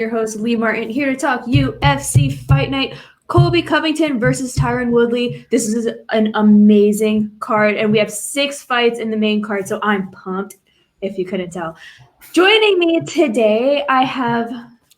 your host, Lee Martin, here to talk UFC Fight Night. Colby Covington versus Tyron Woodley. This is an amazing card, and we have 6 fights in the main card, so I'm pumped, if you couldn't tell. Joining me today, I have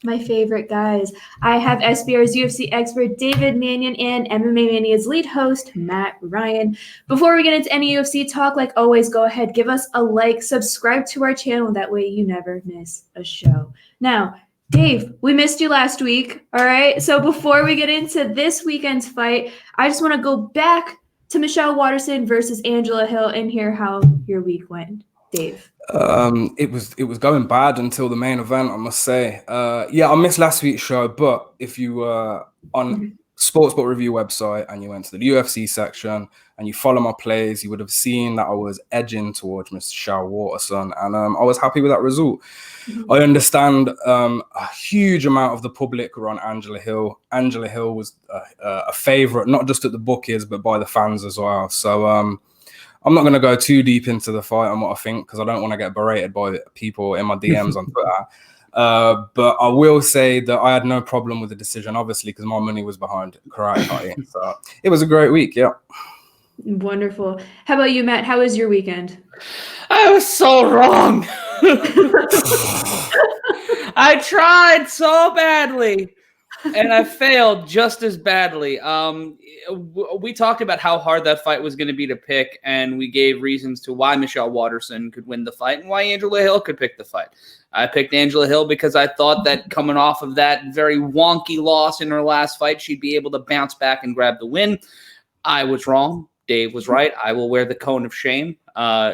my favorite guys. I have SBR's UFC expert, David Manyun, and MMA Mania's lead host, Matt Ryan. Before we get into any UFC talk, like always, go ahead, give us a like, subscribe to our channel. That way you never miss a show. Now, Dave, we missed you last week, all right? So before we get into this weekend's fight, I just want to go back to Michelle Waterson versus Angela Hill and hear how your week went, Dave. It was going bad until the main event, I must say. Yeah, I missed last week's show, but if you were on Sportsbook Review website and you went to the UFC section and you follow my plays, you would have seen that I was edging towards Michelle Waterson, and I was happy with that result. I understand a huge amount of the public were on Angela Hill. Angela Hill was a favorite, not just at the bookies, but by the fans as well. So I'm not going to go too deep into the fight and what I think, because I don't want to get berated by people in my DMs on Twitter. But I will say that I had no problem with the decision, obviously, because my money was behind Karate fighting. So it was a great week, yeah. Wonderful. How about you, Matt? How was your weekend? I was so wrong. I tried so badly, and I failed just as badly. We talked about how hard that fight was going to be to pick, and we gave reasons to why Michelle Waterson could win the fight and why Angela Hill could pick the fight. I picked Angela Hill because I thought that coming off of that very wonky loss in her last fight, she'd be able to bounce back and grab the win. I was wrong. Dave was right. I will wear the cone of shame.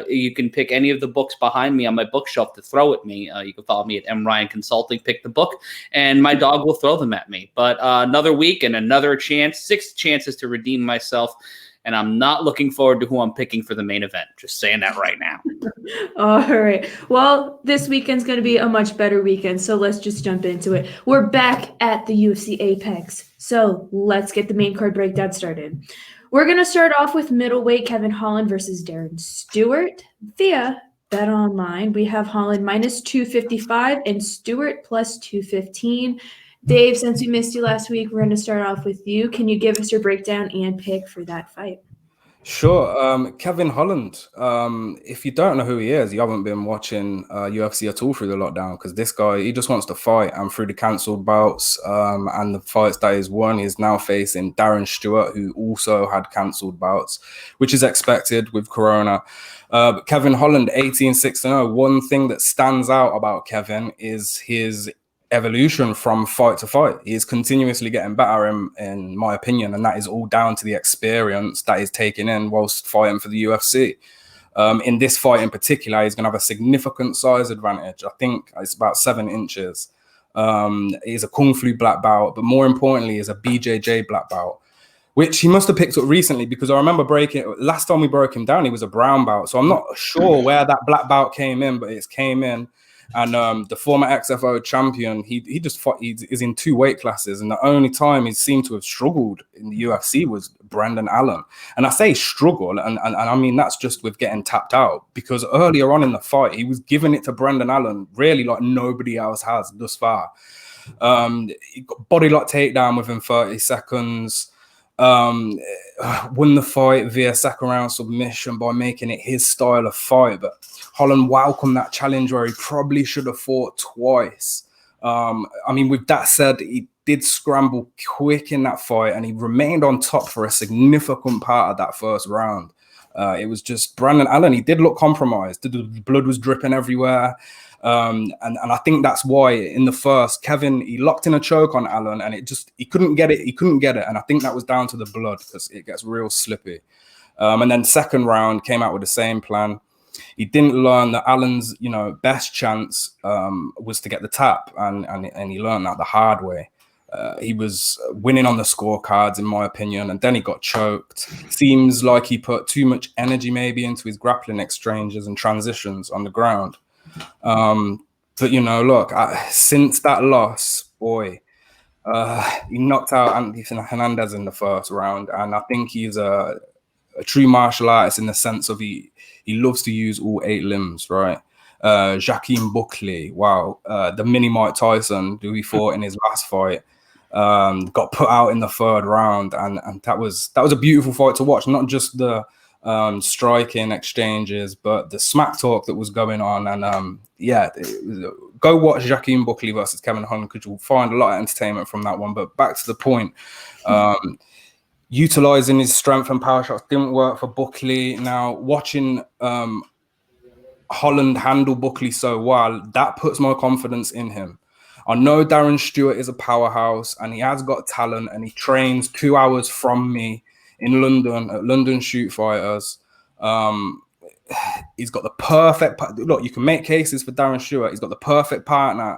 You can pick any of the books behind me on my bookshelf to throw at me. You can follow me at M. Ryan Consulting, pick the book, and my dog will throw them at me. But another week and another chance, 6 chances to redeem myself, and I'm not looking forward to who I'm picking for the main event. Just saying that right now. All right. Well, this weekend's going to be a much better weekend, so let's just jump into it. We're back at the UFC Apex, so let's get the main card breakdown started. We're going to start off with middleweight Kevin Holland versus Darren Stewart via BetOnline. We have Holland minus 255 and Stewart plus 215. Dave, since we missed you last week, we're going to start off with you. Can you give us your breakdown and pick for that fight? Sure. Kevin Holland, if you don't know who he is, you haven't been watching UFC at all through the lockdown, because this guy, he just wants to fight, and through the cancelled bouts and the fights that he's won, he's now facing Darren Stewart, who also had cancelled bouts, which is expected with Corona. Kevin Holland, 18-6-0. One thing that stands out about Kevin is his evolution from fight to fight. He is continuously getting better in my opinion, and that is all down to the experience that he's taking in whilst fighting for the UFC. In this fight in particular, he's going to have a significant size advantage. I think it's about 7 inches. He's a Kung Fu black belt, but more importantly, he's a BJJ black belt, which he must have picked up recently, because I remember last time we broke him down, he was a brown belt. So I'm not sure where that black belt came in, but it came in. And the former XFO champion, he just fought. He is in 2 weight classes, and the only time he seemed to have struggled in the UFC was Brendan Allen. And I say struggle, and I mean that's just with getting tapped out, because earlier on in the fight, he was giving it to Brendan Allen really like nobody else has thus far. He got body lock takedown within 30 seconds. Won the fight via second round submission by making it his style of fight, but Holland welcomed that challenge where he probably should have fought twice. I mean, with that said, he did scramble quick in that fight, and he remained on top for a significant part of that first round. It was just Brendan Allen. He did look compromised. The blood was dripping everywhere. And I think that's why in the first, Kevin, he locked in a choke on Allen, and he couldn't get it. He couldn't get it. And I think that was down to the blood, because it gets real slippy. And then second round came out with the same plan. He didn't learn that Allen's, best chance was to get the tap, and he learned that the hard way. He was winning on the scorecards, in my opinion, and then he got choked. Seems like he put too much energy maybe into his grappling exchanges and transitions on the ground. But look, since that loss, boy, he knocked out Anthony Hernandez in the first round, and I think he's a true martial artist in the sense of he loves to use all 8 limbs, right? Joaquin Buckley, wow, the mini Mike Tyson who he fought in his last fight, got put out in the third round, and that was a beautiful fight to watch. Not just the striking exchanges, but the smack talk that was going on. And go watch Joaquin Buckley versus Kevin Holland, because you'll find a lot of entertainment from that one. But back to the point, utilizing his strength and power shots didn't work for Buckley. Now watching Holland handle Buckley so well, that puts my confidence in him. I know Darren Stewart is a powerhouse and he has got talent, and he trains 2 hours from me in London at London Shoot Fighters. He's got the perfect look. You can make cases for Darren Stewart. He's got the perfect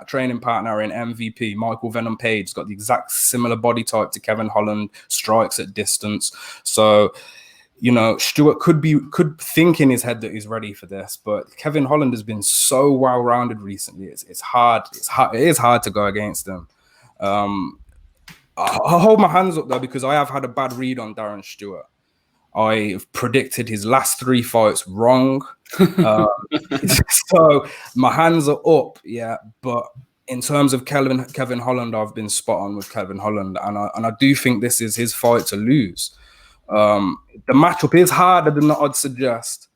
training partner in MVP. Michael Venom Page. He's got the exact similar body type to Kevin Holland, strikes at distance. So, you know, Stewart could think in his head that he's ready for this, but Kevin Holland has been so well-rounded recently. It is hard to go against him. I hold my hands up though, because I have had a bad read on Darren Stewart. I've predicted his last 3 fights wrong. So my hands are up, yeah. But in terms of Kevin Holland, I've been spot on with Kevin Holland, and I do think this is his fight to lose. The matchup is harder than I'd suggest,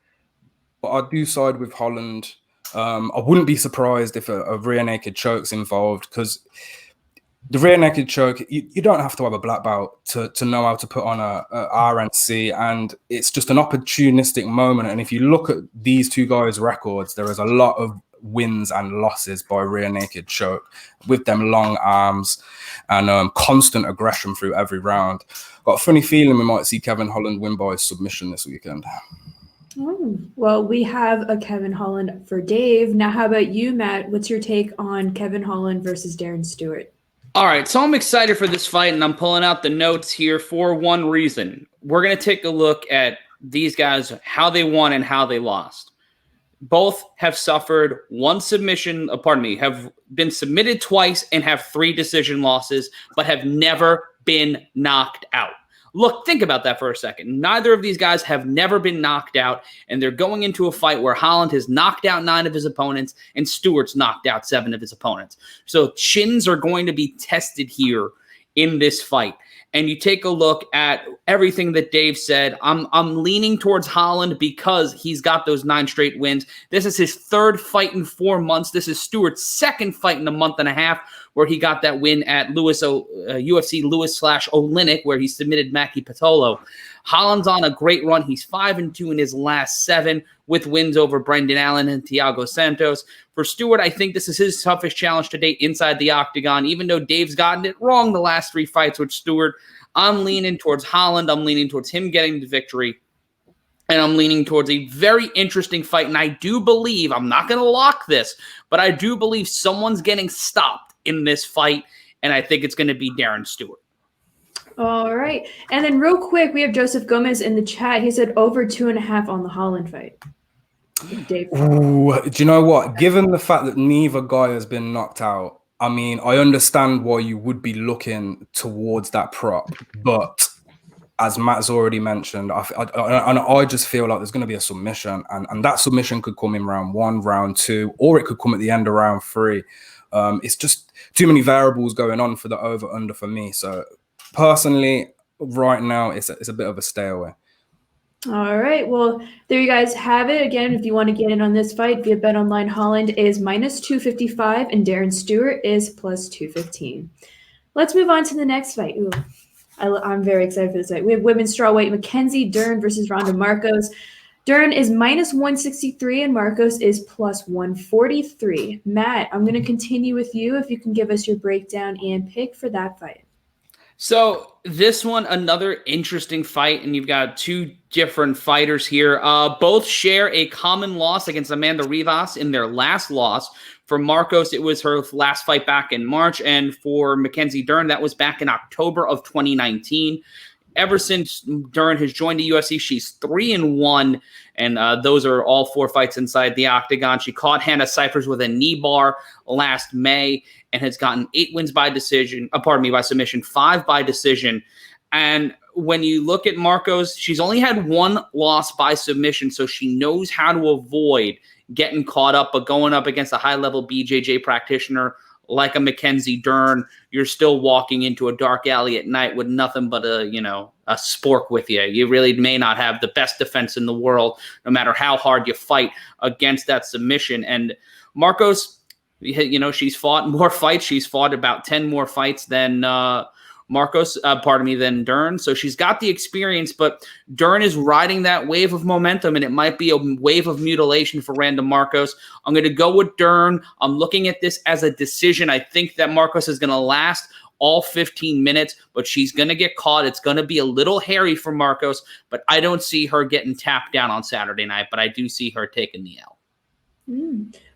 but I do side with Holland. I wouldn't be surprised if a rear naked choke's involved, because the rear naked choke, you don't have to have a black belt to know how to put on a RNC, and it's just an opportunistic moment. And if you look at these two guys' records, there is a lot of wins and losses by rear naked choke, with them long arms and constant aggression through every round. Got a funny feeling we might see Kevin Holland win by submission this weekend. Oh, well, we have a Kevin Holland for Dave. Now, how about you, Matt? What's your take on Kevin Holland versus Darren Stewart? All right, so I'm excited for this fight, and I'm pulling out the notes here for one reason. We're going to take a look at these guys, how they won and how they lost. Both have suffered one submission, have been submitted twice and have 3 decision losses, but have never been knocked out. Look, think about that for a second. Neither of these guys have never been knocked out, and they're going into a fight where Holland has knocked out 9 of his opponents and Stewart's knocked out 7 of his opponents. So chins are going to be tested here in this fight. And you take a look at everything that Dave said, I'm leaning towards Holland because he's got those 9 straight wins. This is his 3rd fight in 4 months. This is Stewart's 2nd fight in a month and a half, where he got that win at UFC Lewis/Olynyk, where he submitted Maki Pitolo. Holland's on a great run. He's 5-2 in his last 7, with wins over Brendan Allen and Thiago Santos. For Stewart, I think this is his toughest challenge to date inside the octagon, even though Dave's gotten it wrong the last 3 fights with Stewart. I'm leaning towards Holland. I'm leaning towards him getting the victory. And I'm leaning towards a very interesting fight. And I do believe, I'm not going to lock this, but I do believe someone's getting stopped in this fight. And I think it's going to be Darren Stewart. All right. And then real quick, we have Joseph Gomez in the chat. He said over 2.5 on the Holland fight. Dave. Ooh, do you know what? Given the fact that neither guy has been knocked out, I mean, I understand why you would be looking towards that prop. But as Matt's already mentioned, I just feel like there's going to be a submission. And that submission could come in round 1, round 2, or it could come at the end of round 3. It's just too many variables going on for the over-under for me. So personally, right now, it's a bit of a stay away. All right. Well, there you guys have it. Again, if you want to get in on this fight via BetOnline, Holland is -255 and Darren Stewart is +215. Let's move on to the next fight. Ooh, I'm very excited for this fight. We have women's strawweight Mackenzie Dern versus Randa Markos. Dern is -163 and Markos is +143. Matt, I'm going to continue with you if you can give us your breakdown and pick for that fight. So this one, another interesting fight, and you've got 2 different fighters here. Both share a common loss against Amanda Rivas in their last loss. For Markos, it was her last fight back in March, and for Mackenzie Dern, that was back in October of 2019. Ever since Dern has joined the UFC, she's 3-1, and those are all 4 fights inside the octagon. She caught Hannah Cyphers with a knee bar last May and has gotten 8 wins by decision. By submission, 5 by decision. And when you look at Markos, she's only had 1 loss by submission, so she knows how to avoid getting caught up, but going up against a high-level BJJ practitioner like a Mackenzie Dern, you're still walking into a dark alley at night with nothing but a spork with you. You really may not have the best defense in the world, no matter how hard you fight against that submission. And Markos, she's fought more fights. She's fought about 10 more fights than than Dern. So she's got the experience, but Dern is riding that wave of momentum, and it might be a wave of mutilation for Randa Markos. I'm going to go with Dern. I'm looking at this as a decision. I think that Markos is going to last all 15 minutes, but she's going to get caught. It's going to be a little hairy for Markos, but I don't see her getting tapped down on Saturday night, but I do see her taking the L.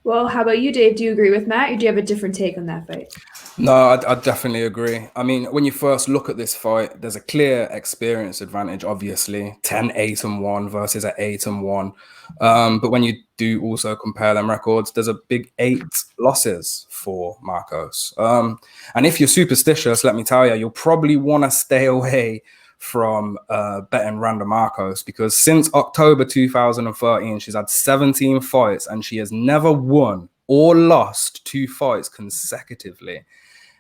Well, how about you, Dave? Do you agree with Matt, or do you have a different take on that fight? No, I definitely agree. I mean, when you first look at this fight, there's a clear experience advantage, obviously. 10-8-1 versus an 8-1. But when you do also compare them records, there's a big 8 losses for Markos. And if you're superstitious, let me tell you, you'll probably want to stay away from betting Randa Markos, because since October 2013, she's had 17 fights and she has never won or lost 2 fights consecutively.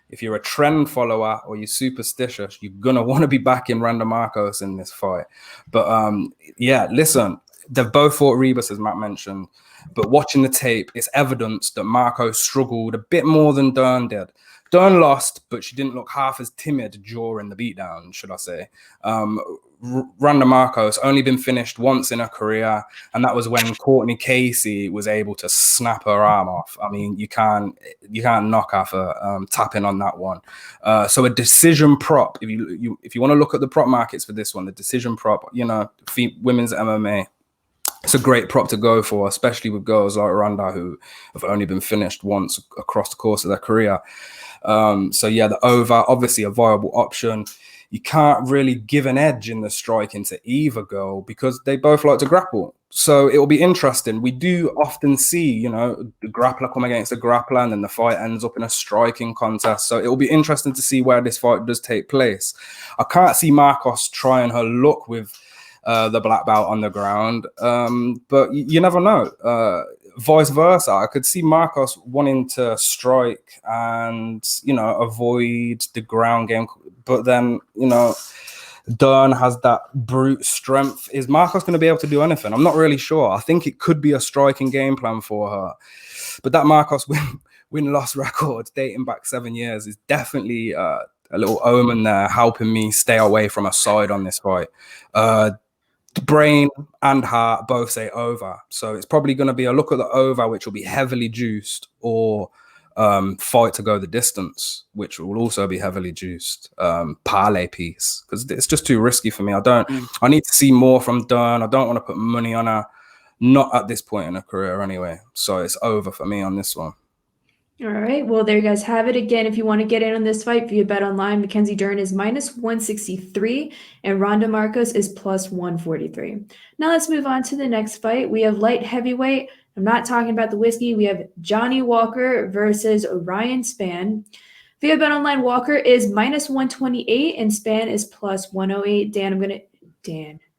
If you're a trend follower or you're superstitious, you're going to want to be backing Randa Markos in this fight. But yeah, listen, they've both fought Rebus, as Matt mentioned. But watching the tape, it's evidence that Markos struggled a bit more than Dern did. Dern lost, but she didn't look half as timid during the beatdown, should I say. Randa Markos only been finished once in her career, and that was when Courtney Casey was able to snap her arm off. I mean, you can't knock off her tapping on that one. So a decision prop, if you want to look at the prop markets for this one, the decision prop, women's MMA, it's a great prop to go for, especially with girls like Randa who have only been finished once across the course of their career. So yeah, the over, obviously a viable option. You can't really give an edge in the striking to either girl because they both like to grapple. So it will be interesting. We do often see, the grappler come against the grappler and then the fight ends up in a striking contest. So it will be interesting to see where this fight does take place. I can't see Markos trying her luck with the black belt on the ground, but you never know. Vice versa, I could see Markos wanting to strike and avoid the ground game, but then Dern has that brute strength. Is Markos going to be able to do anything? I'm not really sure. I think it could be a striking game plan for her, but that Markos win-loss record dating back 7 years is definitely a little omen there, helping me stay away from a side on this fight. Brain and heart both say over, so it's probably going to be a look at the over, which will be heavily juiced, or fight to go the distance, which will also be heavily juiced, parlay piece, because it's just too risky for me. I need to see more from Dern. I don't want to put money on her, not at this point in her career anyway. So it's over for me on this one. All right. Well, there you guys have it. Again, if you want to get in on this fight via Bet Online, Mackenzie Dern is -163 and Randa Markos is +143. Now let's move on to the next fight. We have light heavyweight. I'm not talking about the whiskey. We have Johnny Walker versus Ryan Spann. Via Bet Online, Walker is -128 and Spann is +108.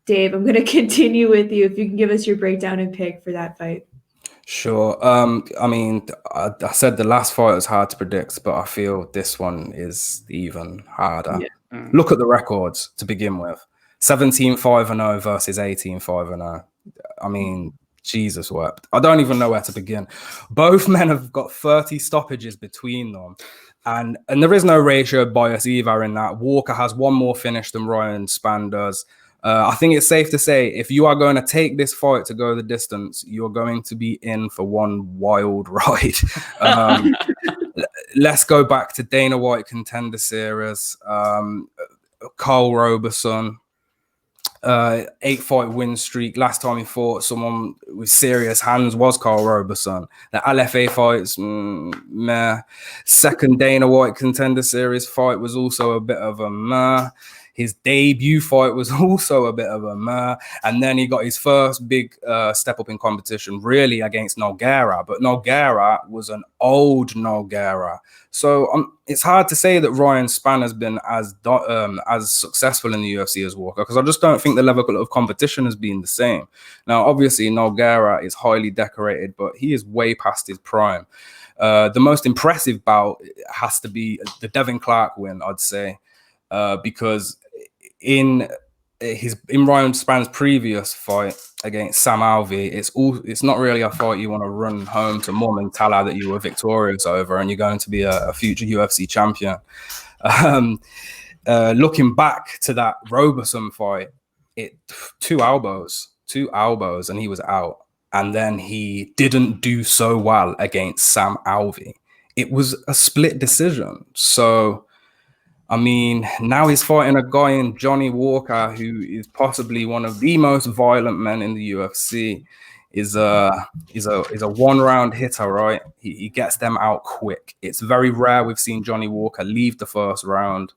Dave, I'm going to continue with you if you can give us your breakdown and pick for that fight. Sure. I mean, I said the last fight was hard to predict, but I feel this one is even harder. Yeah. Look at the records to begin with. 17-5-0 versus 18-5-0. I mean, Jesus wept. I don't even know where to begin. Both men have got 30 stoppages between them. And there is no ratio bias either in that. Walker has one more finish than Ryan Spann does. I think it's safe to say if you are going to take this fight to go the distance, you're going to be in for one wild ride. Let's go back to Dana White Contender Series. Carl Roberson, 8-fight win streak. Last time he fought someone with serious hands was Carl Roberson. The LFA fights, meh. Second Dana White Contender Series fight was also a bit of a meh. His debut fight was also a bit of a meh. And then he got his first big step up in competition, really, against Nogueira. But Nogueira was an old Nogueira. So it's hard to say that Ryan Spann has been as successful in the UFC as Walker, because I just don't think the level of competition has been the same. Now, obviously, Nogueira is highly decorated, but he is way past his prime. The most impressive bout has to be the Devin Clark win, I'd say, because in Ryan Spann's previous fight against Sam Alvey, it's not really a fight you want to run home to mum and tell her that you were victorious over and you're going to be a future UFC champion. Looking back to that Roberson fight, two elbows, and he was out. And then he didn't do so well against Sam Alvey. It was a split decision. So, I mean, now he's fighting a guy in Johnny Walker, who is possibly one of the most violent men in the UFC. Is a one-round hitter, right? He gets them out quick. It's very rare we've seen Johnny Walker leave the first round.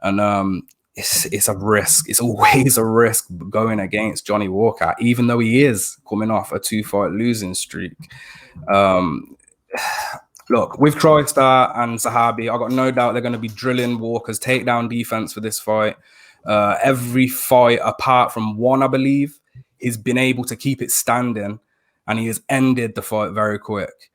And it's a risk. It's always a risk going against Johnny Walker, even though he is coming off a 2-fight losing streak. Look, with TriStar and Zahabi, I got no doubt they're going to be drilling Walker's takedown defense for this fight. Every fight, apart from one, I believe, he's been able to keep it standing, and he has ended the fight very quick.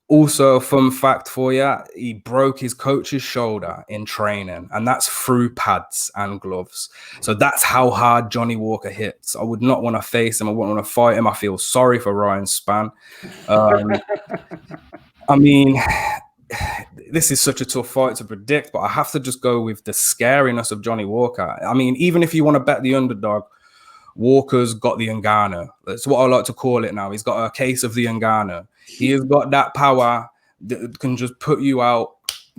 Also, fun fact for you, he broke his coach's shoulder in training, and that's through pads and gloves. So that's how hard Johnny Walker hits. I would not want to face him. I wouldn't want to fight him. I feel sorry for Ryan Spann. I mean, this is such a tough fight to predict, but I have to just go with the scariness of Johnny Walker. I mean, even if you want to bet the underdog, Walker's got the Ngannou. That's what I like to call it now. He's got a case of the Ngannou. He has got that power that can just put you out.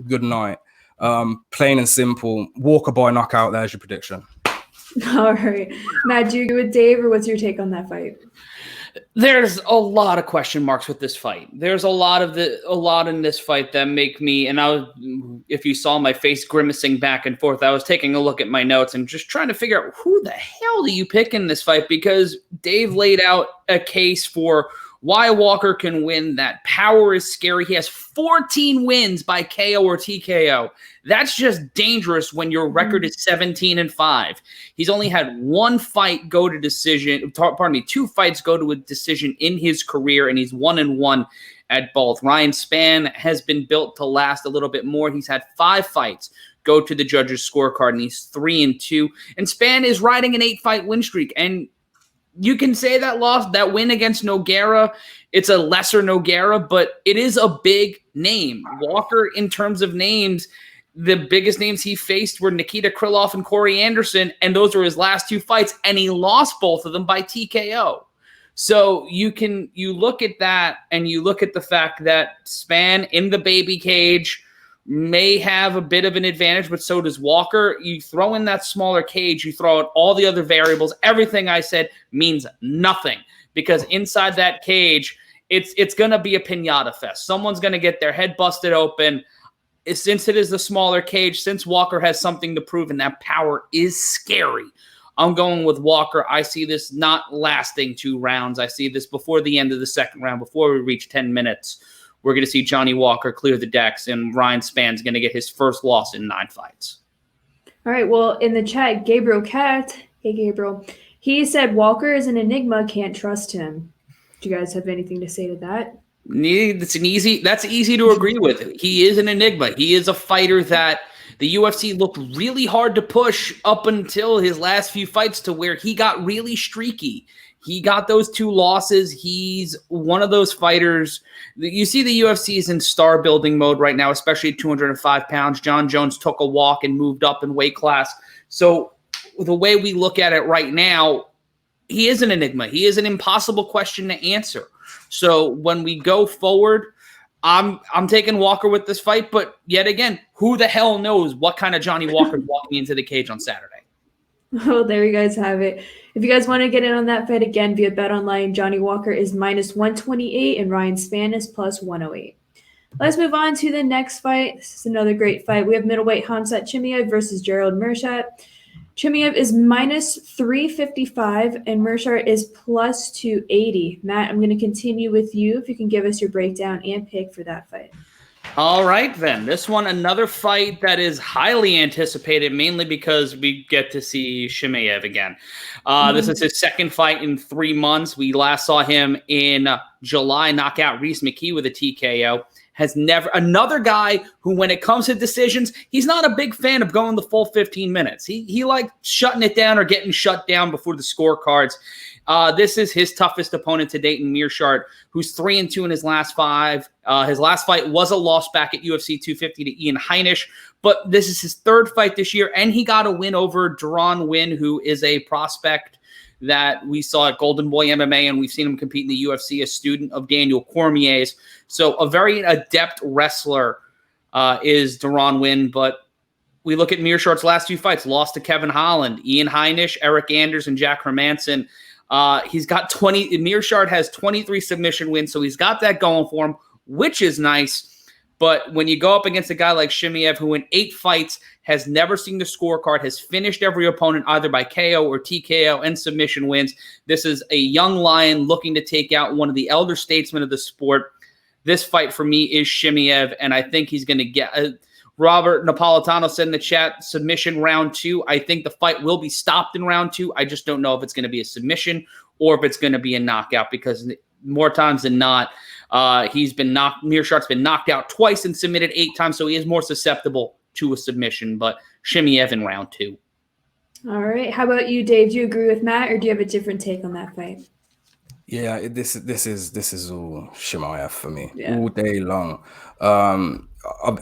Good night. Plain and simple. Walker by knockout. There's your prediction. All right. Matt, do you agree with Dave, or what's your take on that fight? There's a lot of question marks with this fight. There's a lot in this fight that make me, and if you saw my face grimacing back and forth, I was taking a look at my notes and just trying to figure out who the hell do you pick in this fight, because Dave laid out a case for why Walker can win. That power is scary. He has 14 wins by KO or TKO. That's just dangerous when your record is 17-5. He's only had one fight go to decision. Pardon me, 2 fights go to a decision in his career, and he's 1-1 at both. Ryan Spann has been built to last a little bit more. He's had 5 fights go to the judges' scorecard, and he's 3-2. And Spann is riding an 8-fight win streak, and you can say that win against Nogueira, it's a lesser Nogueira, but it is a big name. Walker, in terms of names, the biggest names he faced were Nikita Krylov and Corey Anderson, and those were his last 2 fights, and he lost both of them by TKO. So you look at that, and you look at the fact that Spann in the baby cage may have a bit of an advantage, but so does Walker. You throw in that smaller cage, you throw out all the other variables. Everything I said means nothing, because inside that cage, it's going to be a piñata fest. Someone's going to get their head busted open. Since it is the smaller cage, since Walker has something to prove, and that power is scary, I'm going with Walker. I see this not lasting 2 rounds. I see this before the end of the second round, before we reach 10 minutes. We're going to see Johnny Walker clear the decks, and Ryan Spann's going to get his first loss in 9 fights. All right. Well, in the chat, Gabriel Cat, hey, Gabriel, he said Walker is an enigma, can't trust him. Do you guys have anything to say to that? That's easy to agree with. He is an enigma. He is a fighter that the UFC looked really hard to push up until his last few fights, to where he got really streaky. He got those 2 losses. He's one of those fighters. You see the UFC is in star building mode right now, especially at 205 pounds. John Jones took a walk and moved up in weight class. So the way we look at it right now, he is an enigma. He is an impossible question to answer. So when we go forward, I'm taking Walker with this fight. But yet again, who the hell knows what kind of Johnny Walker is walking into the cage on Saturday? Oh, there you guys have it. If you guys want to get in on that fight again via BetOnline, Johnny Walker is -128 and Ryan Spann is +108. Let's move on to the next fight. This is another great fight. We have middleweight Khamzat Chimaev versus Gerald Meerschaert. Chimaev is minus 355 and Meerschaert is plus 280. Matt, I'm going to continue with you if you can give us your breakdown and pick for that fight. All right, then. This one, another fight that is highly anticipated, mainly because we get to see Chimaev again. This is his second fight in 3 months. We last saw him in July knock out Reese McKee with a TKO. Another guy who, when it comes to decisions, he's not a big fan of going the full 15 minutes. He likes shutting it down or getting shut down before the scorecards. This is his toughest opponent to date in Meerschaert, who's 3-2 in his last 5. His last fight was a loss back at UFC 250 to Ian Heinisch, but this is his third fight this year, and he got a win over Darren Wynn, who is a prospect that we saw at Golden Boy MMA, and we've seen him compete in the UFC, a student of Daniel Cormier's. So a very adept wrestler is Darren Wynn, but we look at Meerschaert's last 2 fights, lost to Kevin Holland, Ian Heinisch, Eric Anders, and Jack Hermanson. He's got Meerschaert has 23 submission wins, so he's got that going for him, which is nice. But when you go up against a guy like Chimaev, who in 8 fights has never seen the scorecard, has finished every opponent either by KO or TKO and submission wins, this is a young lion looking to take out one of the elder statesmen of the sport. This fight for me is Chimaev, and I think he's going to get Robert Napolitano said in the chat, submission round 2. I think the fight will be stopped in round 2. I just don't know if it's going to be a submission or if it's going to be a knockout, because more times than not, Meerschaert's been knocked out twice and submitted 8 times, so he is more susceptible to a submission. But Chimaev in round 2. All right. How about you, Dave? Do you agree with Matt, or do you have a different take on that fight? Yeah, this is all Chimaev for me, Yeah. all day long.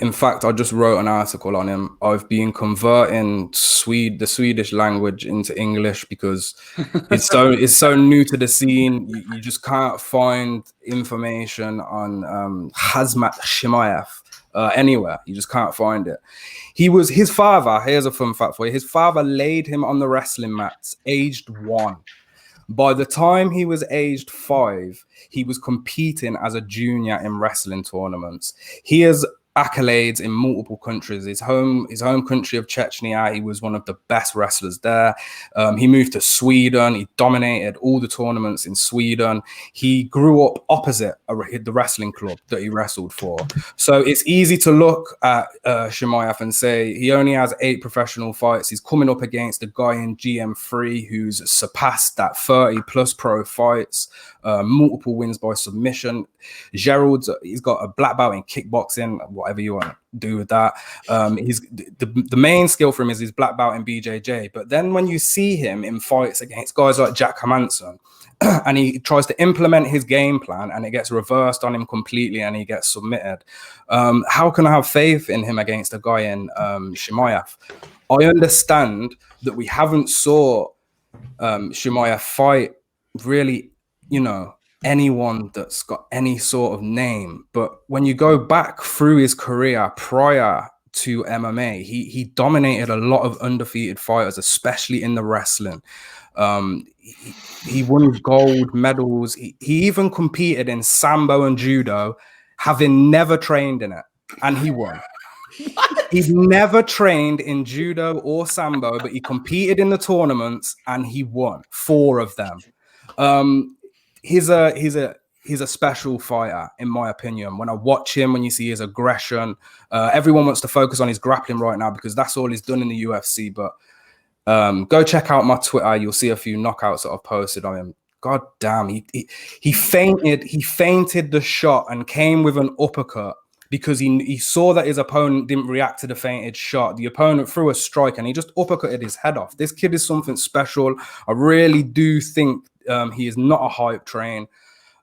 In fact, I just wrote an article on him. I've been converting the Swedish language into English because it's so new to the scene. You just can't find information on Khamzat Chimaev anywhere. You just can't find it. His father. Here's a fun fact for you. His father laid him on the wrestling mats, aged 1. By the time he was aged 5, he was competing as a junior in wrestling tournaments. He has accolades in multiple countries. His home country of Chechnya, he was one of the best wrestlers there. He moved to Sweden. He dominated all the tournaments in Sweden. He grew up opposite the wrestling club that he wrestled for. So it's easy to look at Chimaev and say he only has 8 professional fights. He's coming up against a guy in GM3 who's surpassed that 30+ pro fights, multiple wins by submission. Gerald, he's got a black belt in kickboxing, whatever you want to do with that. The main skill for him is his black belt in BJJ. But then when you see him in fights against guys like Jack Hermanson, and he tries to implement his game plan and it gets reversed on him completely and he gets submitted, how can I have faith in him against a guy in Chimaev? I understand that we haven't saw Chimaev fight really, anyone that's got any sort of name. But when you go back through his career prior to MMA, he dominated a lot of undefeated fighters, especially in the wrestling. He won gold medals. He even competed in Sambo and Judo, having never trained in it, and he won. He's never trained in Judo or Sambo, but he competed in the tournaments and he won 4 of them. He's a special fighter, in my opinion. When I watch him, when you see his aggression, everyone wants to focus on his grappling right now because that's all he's done in the UFC. But go check out my Twitter. You'll see a few knockouts that I've posted on him. God damn, he fainted the shot and came with an uppercut because he saw that his opponent didn't react to the fainted shot. The opponent threw a strike and he just uppercutted his head off. This kid is something special. I really do think he is not a hype train.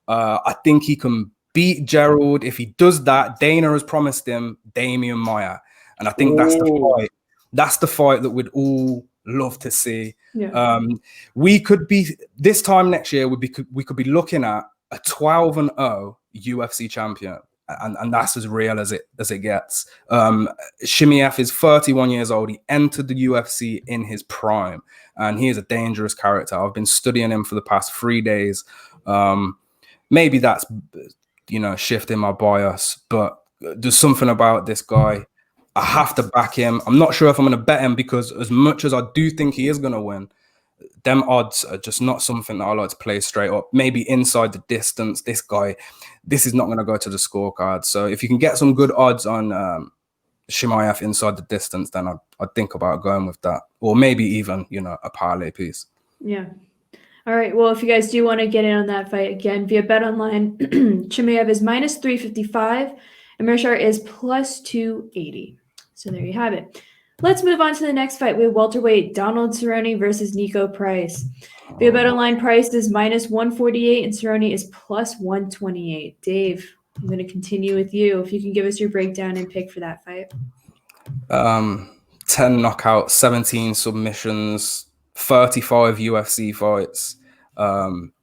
I think he can beat Gerald. If he does that, Dana has promised him Damian Maia. And I think that's the fight. That's the fight that we'd all love to see. Yeah. We could be, this time next year, we could be looking at a 12-0 UFC champion. And that's as real as it gets. Chimaev is 31 years old. He entered the UFC in his prime, and he is a dangerous character. I've been studying him for the past 3 days. Maybe that's shifting my bias, but there's something about this guy. I have to back him. I'm not sure if I'm going to bet him because as much as I do think he is going to win, them odds are just not something that I like to play straight up. Maybe inside the distance, this guy, this is not going to go to the scorecard. So if you can get some good odds on Chimaev inside the distance, then I'd think about going with that. Or maybe even, a parlay piece. Yeah. All right. Well, if you guys do want to get in on that fight again via BetOnline, Chimaev is minus 355 and Meerschaert is plus 280. So there you have it. Let's move on to the next fight. We have welterweight Donald Cerrone versus Niko Price. Via BetOnline, Price is minus 148 and Cerrone is plus 128. Dave, I'm going to continue with you. If you can give us your breakdown and pick for that fight. 10 knockouts, 17 submissions, 35 UFC fights.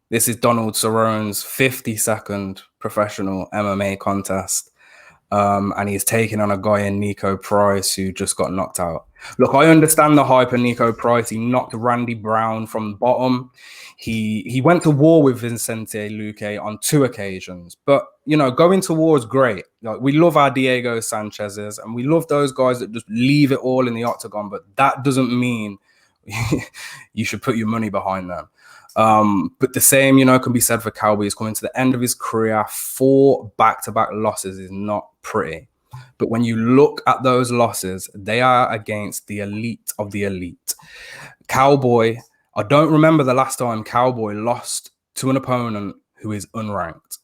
This is Donald Cerrone's 52nd professional MMA contest. And he's taking on a guy in Niko Price who just got knocked out. Look, I understand the hype of Niko Price. He knocked Randy Brown from the bottom. He went to war with Vicente Luque on 2 occasions. But, going to war is great. Like, we love our Diego Sanchez's and we love those guys that just leave it all in the octagon. But that doesn't mean you should put your money behind them. But the same, can be said for Colby. He's coming to the end of his career. 4 back-to-back losses is not pretty. But when you look at those losses, they are against the elite of the elite. Cowboy, I don't remember the last time Cowboy lost to an opponent who is unranked.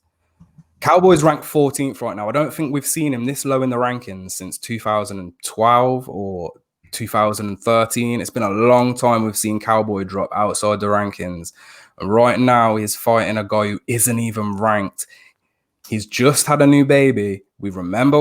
Cowboy's ranked 14th right now. I don't think we've seen him this low in the rankings since 2012 or 2013. It's been a long time we've seen Cowboy drop outside the rankings. And right now, he's fighting a guy who isn't even ranked. He's just had a new baby. We remember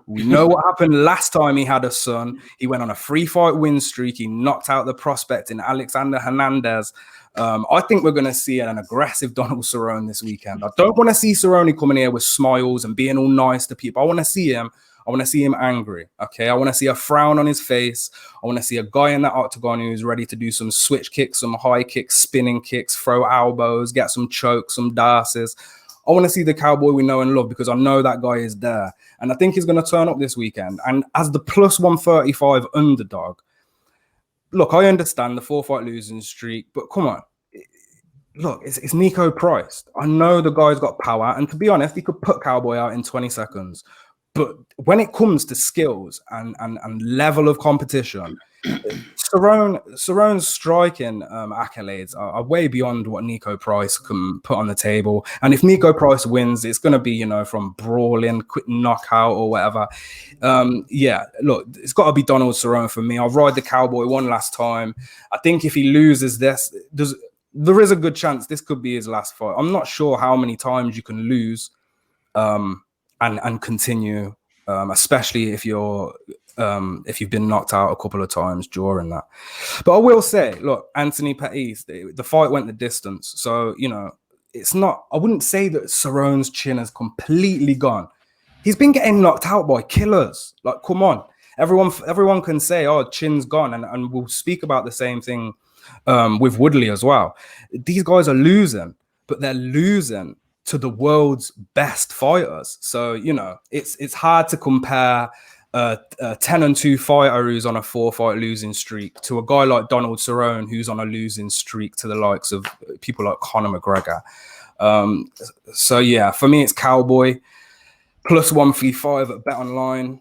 we know what happened last time he had a son. He went on a 3-fight win streak. He knocked out the prospect in Alexander Hernandez. I think we're going to see an aggressive Donald Cerrone this weekend. I don't want to see Cerrone coming here with smiles and being all nice to people. I want to see him angry, okay? I want to see a frown on his face. I want to see a guy in that octagon who's ready to do some switch kicks, some high kicks, spinning kicks, throw elbows, get some chokes, some darces. I want to see the Cowboy we know and love because I know that guy is there. And I think he's going to turn up this weekend. And as the plus 135 underdog, look, I understand the 4-fight losing streak, but come on. Look, it's Niko Price. I know the guy's got power. And to be honest, he could put Cowboy out in 20 seconds. But when it comes to skills and level of competition, Cerrone's striking accolades are way beyond what Niko Price can put on the table. And if Niko Price wins, it's going to be, from brawling, quick knockout or whatever. Look, it's got to be Donald Cerrone for me. I'll ride the Cowboy one last time. I think if he loses this, there is a good chance this could be his last fight. I'm not sure how many times you can lose and continue, especially if you've been knocked out a couple of times during that. But I will say, look, Anthony Pettis, the fight went the distance. So, it's not, I wouldn't say that Cerrone's chin has completely gone. He's been getting knocked out by killers. Like, come on. Everyone can say, oh, chin's gone. And we'll speak about the same thing with Woodley as well. These guys are losing, but they're losing to the world's best fighters. So, it's hard to compare a 10-2 fighter who's on a 4-fight losing streak to a guy like Donald Cerrone who's on a losing streak to the likes of people like Conor McGregor. So yeah, for me it's Cowboy plus 135 at BetOnline.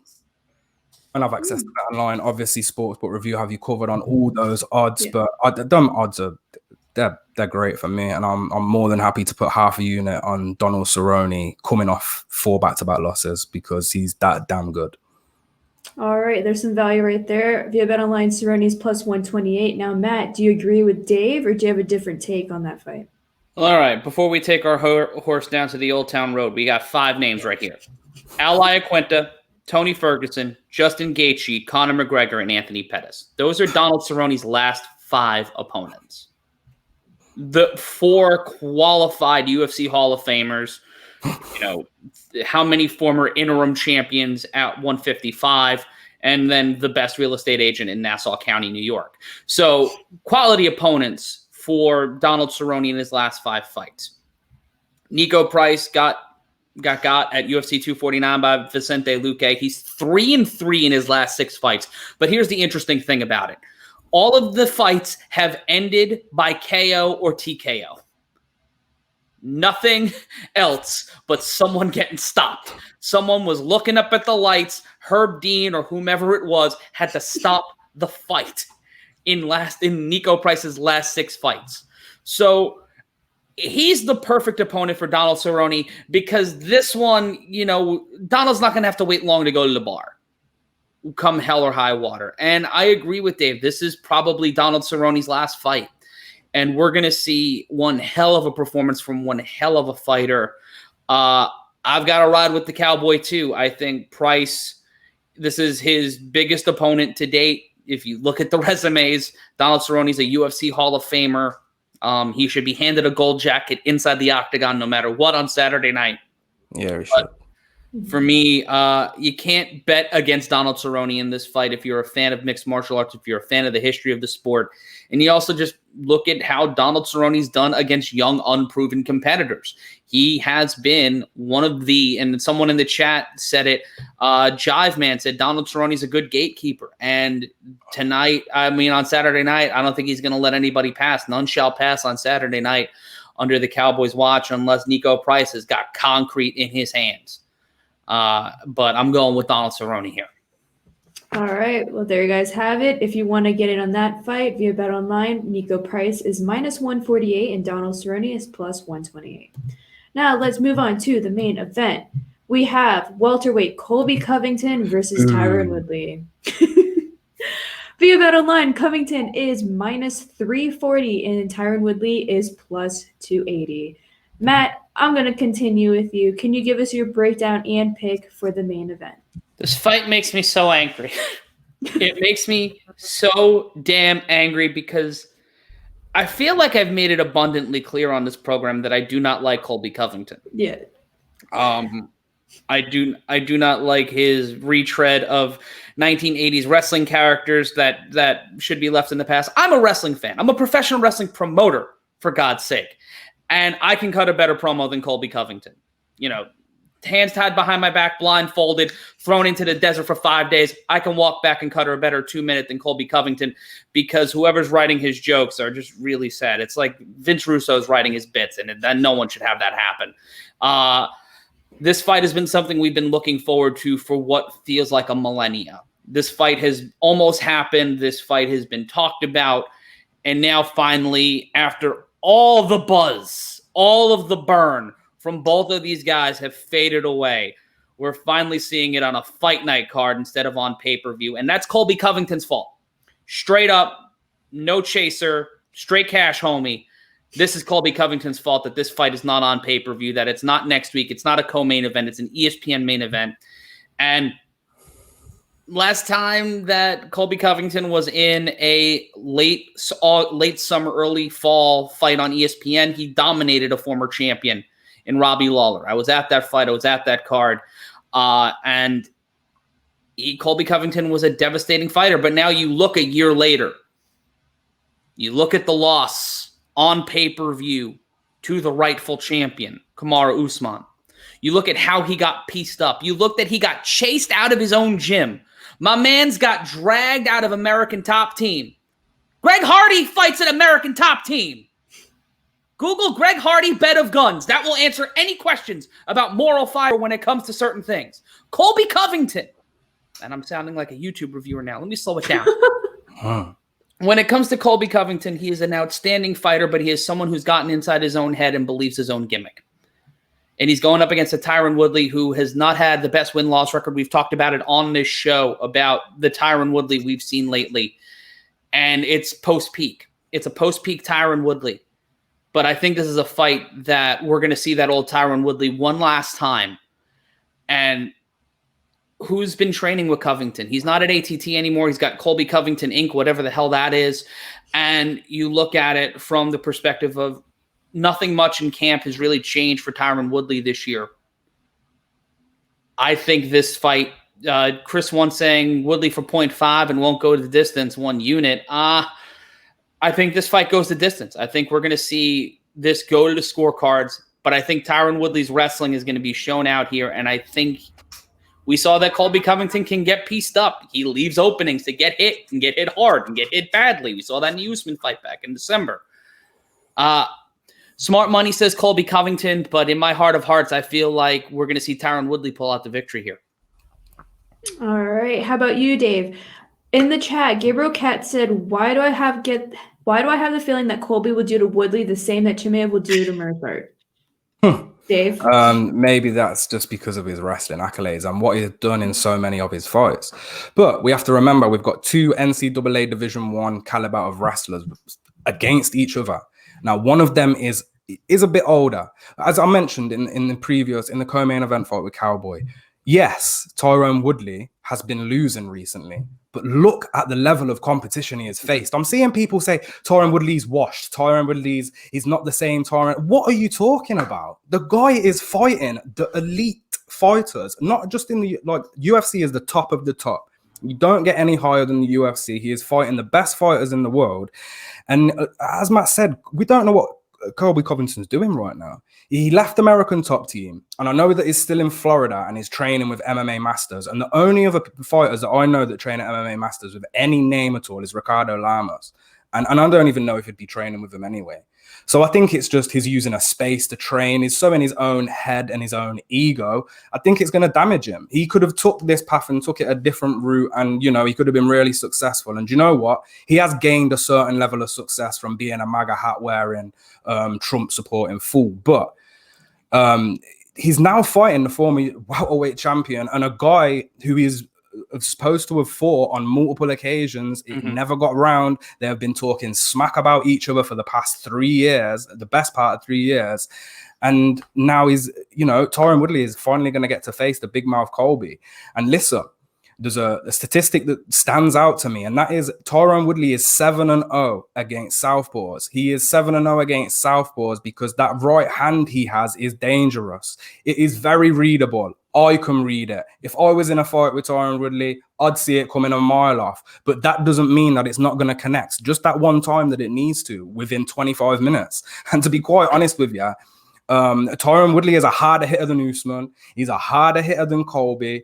And I've access to BetOnline. Obviously, Sportsbook Review have you covered on all those odds, but them odds are they're great for me, and I'm more than happy to put half a unit on Donald Cerrone coming off 4 back-to-back losses because he's that damn good. All right, there's some value right there. Via BetOnline, Cerrone's plus 128. Now, Matt, do you agree with Dave, or do you have a different take on that fight? All right, before we take our horse down to the Old Town Road, we got 5 names right here. Al Iaquinta, Tony Ferguson, Justin Gaethje, Conor McGregor, and Anthony Pettis. Those are Donald Cerrone's last 5 opponents. The 4 qualified UFC Hall of Famers, how many former interim champions at 155, and then the best real estate agent in Nassau County, New York. So quality opponents for Donald Cerrone in his last 5 fights. Niko Price got got at UFC 249 by Vicente Luque. He's 3-3 in his last 6 fights. But here's the interesting thing about it. All of the fights have ended by KO or TKO. Nothing else but someone getting stopped. Someone was looking up at the lights. Herb Dean or whomever it was had to stop the fight in Niko Price's last 6 fights. So he's the perfect opponent for Donald Cerrone because this one, Donald's not going to have to wait long to go to the bar, come hell or high water. And I agree with Dave. This is probably Donald Cerrone's last fight. And we're going to see one hell of a performance from one hell of a fighter. I've got to ride with the Cowboy too. I think Price, this is his biggest opponent to date. If you look at the resumes, Donald Cerrone's a UFC Hall of Famer. He should be handed a gold jacket inside the octagon no matter what on Saturday night. Yeah, he should. For me, you can't bet against Donald Cerrone in this fight if you're a fan of mixed martial arts, if you're a fan of the history of the sport. And you also just look at how Donald Cerrone's done against young, unproven competitors. He has been one of the, and someone in the chat said it, Jive Man said Donald Cerrone's a good gatekeeper. And on Saturday night, I don't think he's going to let anybody pass. None shall pass on Saturday night under the Cowboys' watch unless Niko Price has got concrete in his hands. But I'm going with Donald Cerrone here. All right. Well, there you guys have it. If you want to get in on that fight via Bet Online, Niko Price is -148 and Donald Cerrone is +128. Now let's move on to the main event. We have welterweight Colby Covington versus Tyron Woodley. Via Bet Online, Covington is -340 and Tyron Woodley is +280. Matt, I'm going to continue with you. Can you give us your breakdown and pick for the main event? This fight makes me so angry. It makes me so damn angry because I feel like I've made it abundantly clear on this program that I do not like Colby Covington. Yeah. I do not like his retread of 1980s wrestling characters that should be left in the past. I'm a wrestling fan. I'm a professional wrestling promoter, for God's sake. And I can cut a better promo than Colby Covington. Hands tied behind my back, blindfolded, thrown into the desert for 5 days. I can walk back and cut her a better 2-minute than Colby Covington because whoever's writing his jokes are just really sad. It's like Vince Russo's writing his bits, and then no one should have that happen. This fight has been something we've been looking forward to for what feels like a millennia. This fight has almost happened. This fight has been talked about. And now finally, after all the buzz, all of the burn from both of these guys have faded away, we're finally seeing it on a fight night card instead of on pay-per-view. And that's Colby Covington's fault. Straight up, no chaser, straight cash, homie. This is Colby Covington's fault that this fight is not on pay-per-view, that it's not next week. It's not a co-main event. It's an ESPN main event. And last time that Colby Covington was in a late summer, early fall fight on ESPN, he dominated a former champion in Robbie Lawler. I was at that fight. I was at that card. And Colby Covington was a devastating fighter. But now you look a year later. You look at the loss on pay-per-view to the rightful champion, Kamaru Usman. You look at how he got pieced up. You look that he got chased out of his own gym. My man's got dragged out of American Top Team. Greg Hardy fights an American Top Team. Google Greg Hardy bed of guns. That will answer any questions about moral fiber when it comes to certain things. Colby Covington. And I'm sounding like a YouTube reviewer now. Let me slow it down. When it comes to Colby Covington, he is an outstanding fighter, but he is someone who's gotten inside his own head and believes his own gimmick. And he's going up against a Tyron Woodley who has not had the best win-loss record. We've talked about it on this show, about the Tyron Woodley we've seen lately. And it's post-peak. It's a post-peak Tyron Woodley. But I think this is a fight that we're going to see that old Tyron Woodley one last time. And who's been training with Covington? He's not at ATT anymore. He's got Colby Covington Inc., whatever the hell that is. And you look at it from the perspective of nothing much in camp has really changed for Tyron Woodley this year. I think this fight, Chris once saying Woodley for 0.5 and won't go to the distance, 1 unit. I think this fight goes the distance. I think we're going to see this go to the scorecards. But I think Tyron Woodley's wrestling is going to be shown out here, and I think we saw that Colby Covington can get pieced up. He leaves openings to get hit, and get hit hard, and get hit badly. We saw that in the Usman fight back in December. Smart money says Colby Covington, but in my heart of hearts, I feel like we're going to see Tyron Woodley pull out the victory here. All right. How about you, Dave? In the chat, Gabriel Cat said, why do I have the feeling that Colby will do to Woodley the same that Chimaev will do to Meerschaert? Dave? Maybe that's just because of his wrestling accolades and what he's done in so many of his fights. But we have to remember, we've got 2 NCAA Division I caliber of wrestlers against each other. Now, one of them is a bit older. As I mentioned in the co-main event fight with Cowboy, yes, Tyron Woodley has been losing recently, but look at the level of competition he has faced. I'm seeing people say Tyron Woodley's washed. Tyron Woodley's is not the same Tyron. What are you talking about? The guy is fighting the elite fighters, not just in the UFC is the top of the top. You don't get any higher than the UFC. He is fighting the best fighters in the world. And as Matt said, we don't know what Colby Covington's doing right now. He left American Top Team, and I know that he's still in Florida and he's training with MMA Masters. And the only other fighters that I know that train at MMA Masters with any name at all is Ricardo Lamas. And I don't even know if he'd be training with him anyway. So I think it's just he's using a space to train. He's so in his own head and his own ego. I think it's going to damage him. He could have took this path and took it a different route, and he could have been really successful. And you know what? He has gained a certain level of success from being a MAGA hat wearing, Trump supporting fool. But he's now fighting the former welterweight champion and a guy who is supposed to have fought on multiple occasions. It never got round. They have been talking smack about each other for the past 3 years, the best part of 3 years. And now Tyron Woodley is finally going to get to face the big mouth Colby. And listen, there's a statistic that stands out to me, and that is Tyron Woodley is 7-0 against southpaws. He is 7-0 against southpaws because that right hand he has is dangerous. It is very readable. I can read it. If I was in a fight with Tyron Woodley, I'd see it coming a mile off. But that doesn't mean that it's not going to connect just that one time that it needs to within 25 minutes. And to be quite honest with you, Tyron Woodley is a harder hitter than Usman. He's a harder hitter than Colby.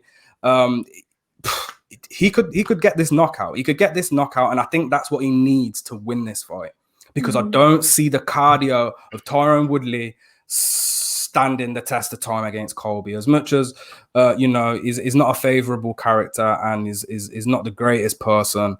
He could get this knockout. He could get this knockout, and I think that's what he needs to win this fight. Because I don't see the cardio of Tyron Woodley standing the test of time against Colby. As much as is not a favorable character and is not the greatest person.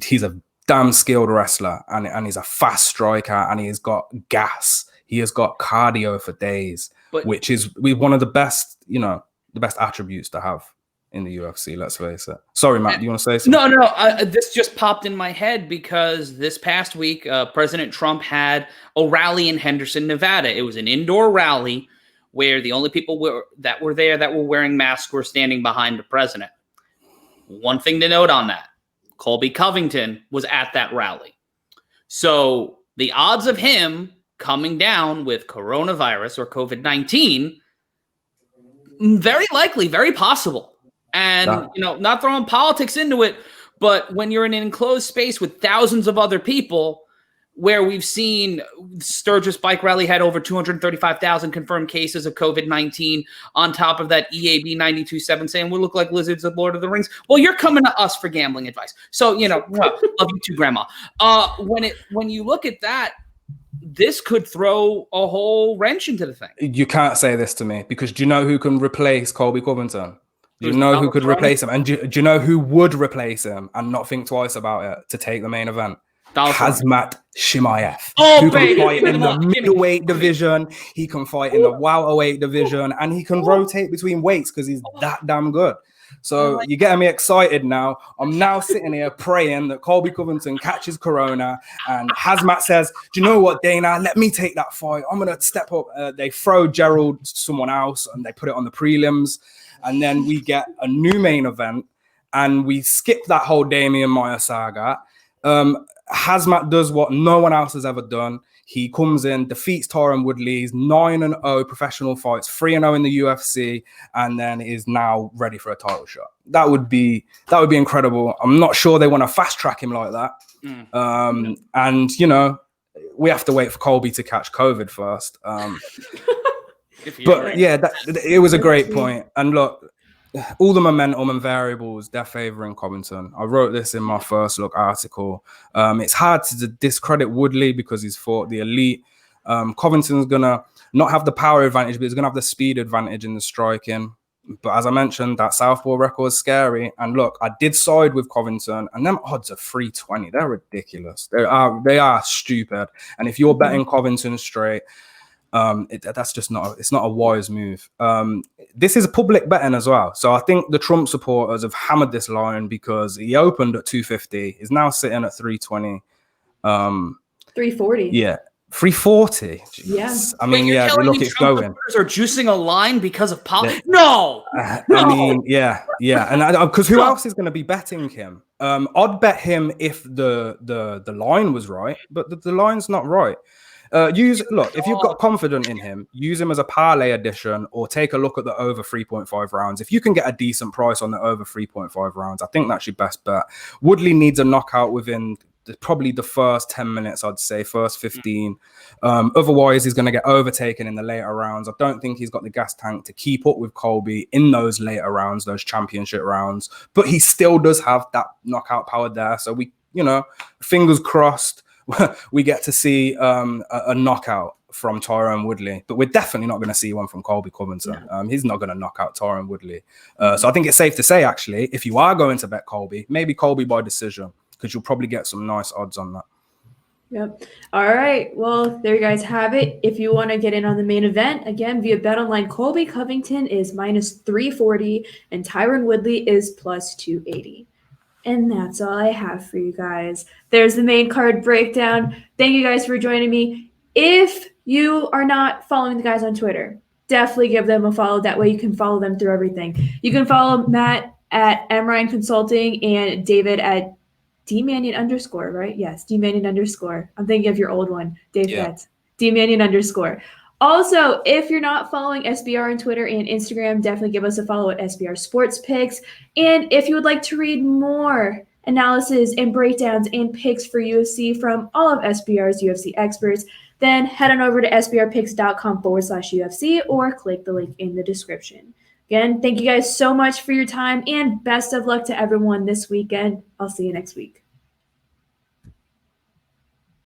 He's a damn skilled wrestler, and he's a fast striker, and he has got gas. He has got cardio for days, which is one of the best, the best attributes to have in the UFC, let's face it. Sorry, Matt, do you want to say something? No. This just popped in my head because this past week, President Trump had a rally in Henderson, Nevada. It was an indoor rally where the only people that were there that were wearing masks were standing behind the president. One thing to note on that, Colby Covington was at that rally. So the odds of him coming down with coronavirus or COVID-19, very likely, very possible. And, not throwing politics into it, but when you're in an enclosed space with thousands of other people, where we've seen Sturgis Bike Rally had over 235,000 confirmed cases of COVID-19 on top of that EAB 92.7 saying we look like lizards at Lord of the Rings. Well, you're coming to us for gambling advice. So, love you too, Grandma. When you look at that, this could throw a whole wrench into the thing. You can't say this to me because do you know who can replace Colby Covington? Do you know who could replace him? And do you know who would replace him and not think twice about it to take the main event? Khamzat Chimaev. Who can fight in the middleweight division. He can fight in the welterweight division, and he can rotate between weights because he's that damn good. So you're getting me excited now. I'm now sitting here praying that Colby Covington catches corona, and Khamzat says, do you know what, Dana? Let me take that fight. I'm going to step up. They throw Gerald to someone else, and they put it on the prelims. And then we get a new main event, and we skip that whole Damian Maia saga. Khamzat does what no one else has ever done. He comes in, defeats Tyron Woodley. He's 9-0 professional fights, 3-0 in the UFC, and then is now ready for a title shot. That would be incredible. I'm not sure they want to fast track him like that. And we have to wait for Colby to catch COVID first. But yeah, it was a great point. And look, all the momentum and variables, they're favoring Covington. I wrote this in my first look article. It's hard to discredit Woodley because he's fought the elite. Covington's going to not have the power advantage, but he's going to have the speed advantage in the striking. But as I mentioned, that southpaw record is scary. And look, I did side with Covington, and them odds are 320. They're ridiculous. They are stupid. And if you're betting Covington straight, that's just not a wise move. This is public betting as well. So I think the Trump supporters have hammered this line because he opened at 250. He's now sitting at 320. 340. Yeah. 340. Jeez. Yeah. I mean, yeah, look, it's going. Are juicing a line because of politics? No. I mean, yeah. And because who else is going to be betting him? I'd bet him if the line was right, but the line's not right. If you've got confidence in him, use him as a parlay addition or take a look at the over 3.5 rounds. If you can get a decent price on the over 3.5 rounds, I think that's your best bet. Woodley needs a knockout within probably the first 10 minutes, I'd say, first 15. Otherwise, he's going to get overtaken in the later rounds. I don't think he's got the gas tank to keep up with Colby in those later rounds, those championship rounds. But he still does have that knockout power there. So fingers crossed, we get to see a knockout from Tyron Woodley, but we're definitely not going to see one from Colby Covington. No. He's not going to knock out Tyron Woodley. So I think it's safe to say, actually, if you are going to bet Colby, maybe Colby by decision, because you'll probably get some nice odds on that. Yep. All right. Well, there you guys have it. If you want to get in on the main event, again, via BetOnline, Colby Covington is minus 340 and Tyron Woodley is plus 280. And that's all I have for you guys. There's the main card breakdown. Thank you guys for joining me. If you are not following the guys on Twitter, definitely give them a follow. That way you can follow them through everything. You can follow Matt at MRyan Consulting and David at DManyun_, right? Yes, DManyun_. I'm thinking of your old one, Dave Betts. DManyun_. Also, if you're not following SBR on Twitter and Instagram, definitely give us a follow at SBR Sports Picks. And if you would like to read more analysis and breakdowns and picks for UFC from all of SBR's UFC experts, then head on over to sbrpicks.com/UFC or click the link in the description. Again, thank you guys so much for your time and best of luck to everyone this weekend. I'll see you next week.